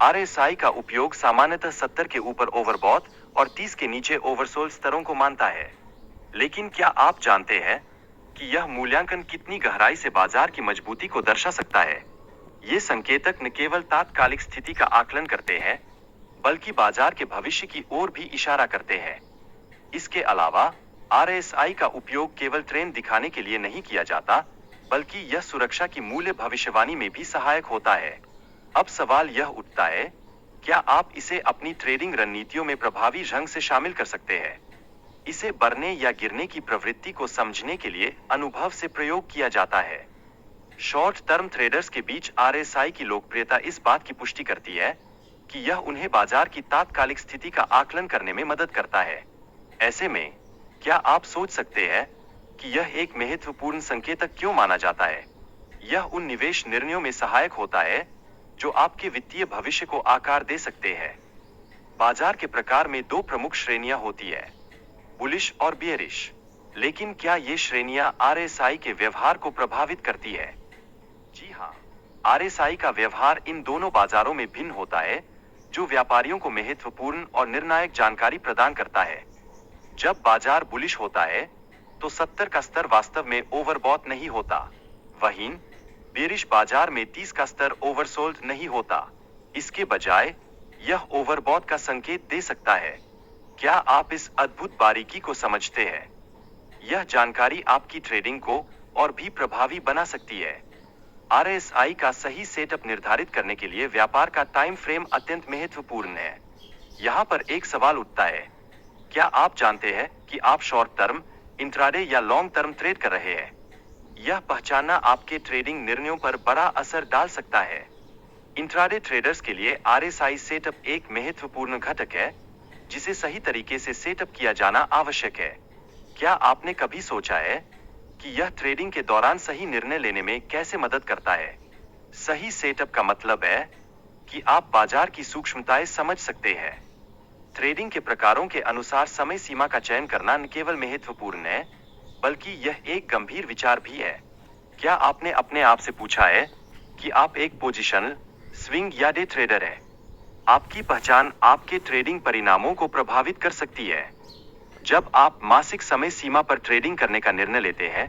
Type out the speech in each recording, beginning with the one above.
RSI का उपयोग सामान्यतः 70 के ऊपर ओवरबॉट और 30 के नीचे ओवरसोल्ड स्तरों को मानता है। लेकिन क्या आप जानते हैं कि यह मूल्यांकन कितनी गहराई से बाजार की मजबूती को दर्शा सकता है? ये संकेतक न केवल तात्कालिक स्थिति का आकलन करते हैं, बल्कि बाजार के भविष्य की ओर भी इशारा करते हैं। इसके अलावा आरएसआई का उपयोग केवल ट्रेंड दिखाने के लिए नहीं किया जाता, बल्कि यह सुरक्षा की मूल्य भविष्यवाणी में भी सहायक होता है। अब सवाल यह उठता है, क्या आप इसे अपनी ट्रेडिंग रणनीतियों में प्रभावी ढंग से शामिल कर सकते हैं? इसे बढ़ने या गिरने की प्रवृत्ति को समझने के लिए अनुभव से प्रयोग किया जाता है। शॉर्ट टर्म ट्रेडर्स के बीच आरएसआई की लोकप्रियता इस बात की पुष्टि करती है कि यह उन्हें बाजार की तात्कालिक स्थिति का आकलन करने में मदद करता है। ऐसे में, क्या आप सोच सकते हैं कि यह एक महत्वपूर्ण संकेतक क्यों माना जाता है? यह उन निवेश निर्णयों में सहायक होता है जो आपके वित्तीय भविष्य को आकार दे सकते हैं। बाजार के प्रकार में दो प्रमुख श्रेणियां होती है, बुलिश और बियरिश। लेकिन क्या ये श्रेणियां आरएसआई के व्यवहार को प्रभावित करती है? जी हाँ, आरएसआई का व्यवहार इन दोनों बाजारों में भिन्न होता है, जो व्यापारियों को महत्वपूर्ण और निर्णायक जानकारी प्रदान करता है। जब बाजार बुलिश होता है, तो 70 का स्तर वास्तव में ओवरबॉट नहीं होता। वहीं बेरिश बाजार में 30 का स्तर ओवरसोल्ड नहीं होता। इसके बजाय यह ओवरबॉट का संकेत दे सकता है। क्या आप इस अद्भुत बारीकी को समझते हैं? यह जानकारी आपकी ट्रेडिंग को और भी प्रभावी बना सकती है। आरएसआई का सही सेटअप निर्धारित करने के लिए व्यापार का टाइम फ्रेम अत्यंत महत्वपूर्ण है। यहाँ पर एक सवाल उठता है, क्या आप जानते हैं कि आप शॉर्ट टर्म, इंट्राडे या लॉन्ग टर्म ट्रेड कर रहे हैं? यह पहचानना आपके ट्रेडिंग निर्णयों पर बड़ा असर डाल सकता है। इंट्राडे ट्रेडर्स के लिए आरएसआई सेटअप एक महत्वपूर्ण घटक है, जिसे सही तरीके से सेटअप किया जाना आवश्यक है। क्या आपने कभी सोचा है कि यह ट्रेडिंग के दौरान सही निर्णय लेने में कैसे मदद करता है? सही सेटअप का मतलब है कि आप बाजार की सूक्ष्मताएं समझ सकते हैं। ट्रेडिंग के प्रकारों के अनुसार समय सीमा का चयन करना न केवल महत्वपूर्ण है, बल्कि यह एक गंभीर विचार भी है। क्या आपने अपने आप से पूछा है कि आप एक पोजिशनल, स्विंग या डे ट्रेडर हैं? आपकी पहचान आपके ट्रेडिंग परिणामों को प्रभावित कर सकती है। जब आप मासिक समय सीमा पर ट्रेडिंग करने का निर्णय लेते हैं,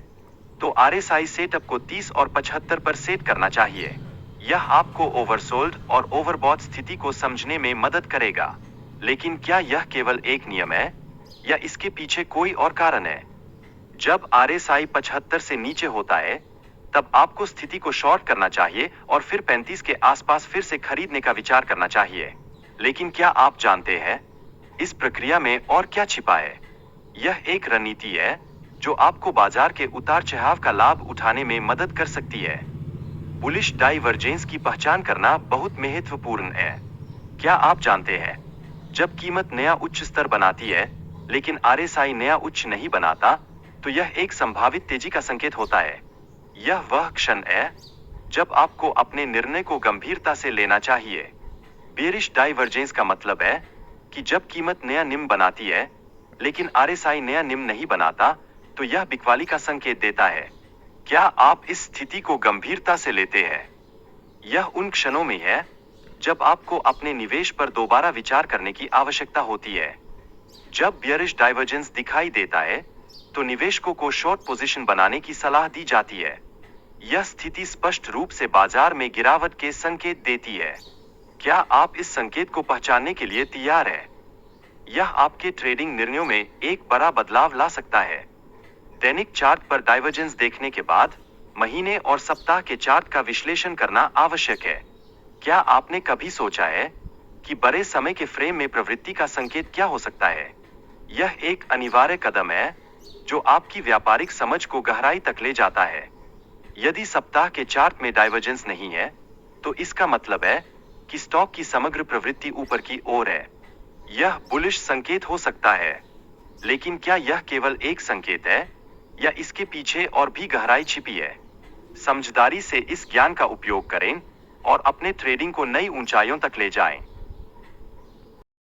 तो आरएसआई सेटअप को 30 और 75 पर सेट करना चाहिए। यह आपको ओवरसोल्ड और ओवरबॉट स्थिति को समझने में मदद करेगा। लेकिन क्या यह केवल एक नियम है या इसके पीछे कोई और कारण है? जब आरएसआई 75 से नीचे होता है, तब आपको स्थिति को शॉर्ट करना चाहिए और फिर 35 के आसपास फिर से खरीदने का विचार करना चाहिए। लेकिन क्या आप जानते हैं, इस प्रक्रिया में और क्या छिपा है? यह एक रणनीति है जो आपको बाजार के उतार चढ़ाव का लाभ उठाने में मदद कर सकती है। बुलिश डाइवर्जेंस की पहचान करना बहुत महत्वपूर्ण है। क्या आप जानते हैं, जब कीमत नया उच्च स्तर बनाती है, लेकिन आरएसआई नया उच्च नहीं बनाता, तो यह एक संभावित तेजी का संकेत होता है। यह वह क्षण है जब आपको अपने निर्णय को गंभीरता से लेना चाहिए। बेरिश डाइवर्जेंस का मतलब है कि जब कीमत नया निम्न बनाती है, लेकिन आरएसआई नया निम्न नहीं बनाता, तो यह बिकवाली का संकेत देता है। क्या आप इस स्थिति को गंभीरता से लेते हैं? यह उन क्षणों में है जब आपको अपने निवेश पर दोबारा विचार करने की आवश्यकता होती है। जब बेयरिश डाइवर्जेंस दिखाई देता है, तो निवेशकों को शॉर्ट पोजीशन बनाने की सलाह दी जाती है। यह स्थिति स्पष्ट रूप से बाजार में गिरावट के संकेत देती है। क्या आप इस संकेत को पहचानने के लिए तैयार हैं? यह आपके ट्रेडिंग निर्णयों में एक बड़ा बदलाव ला सकता है। दैनिक चार्ट पर डाइवर्जेंस देखने के बाद महीने और सप्ताह के चार्ट का विश्लेषण करना आवश्यक है। क्या आपने कभी सोचा है कि बड़े समय के फ्रेम में प्रवृत्ति का संकेत क्या हो सकता है? यह एक अनिवार्य कदम है जो आपकी व्यापारिक समझ को गहराई तक ले जाता है। यदि सप्ताह के चार्ट में डाइवर्जेंस नहीं है, तो इसका मतलब है कि स्टॉक की समग्र प्रवृत्ति ऊपर की ओर है। यह बुलिश संकेत हो सकता है। लेकिन क्या यह केवल एक संकेत है या इसके पीछे और भी गहराई छिपी है? समझदारी से इस ज्ञान का उपयोग करें और अपने ट्रेडिंग को नई ऊंचाइयों तक ले जाएं।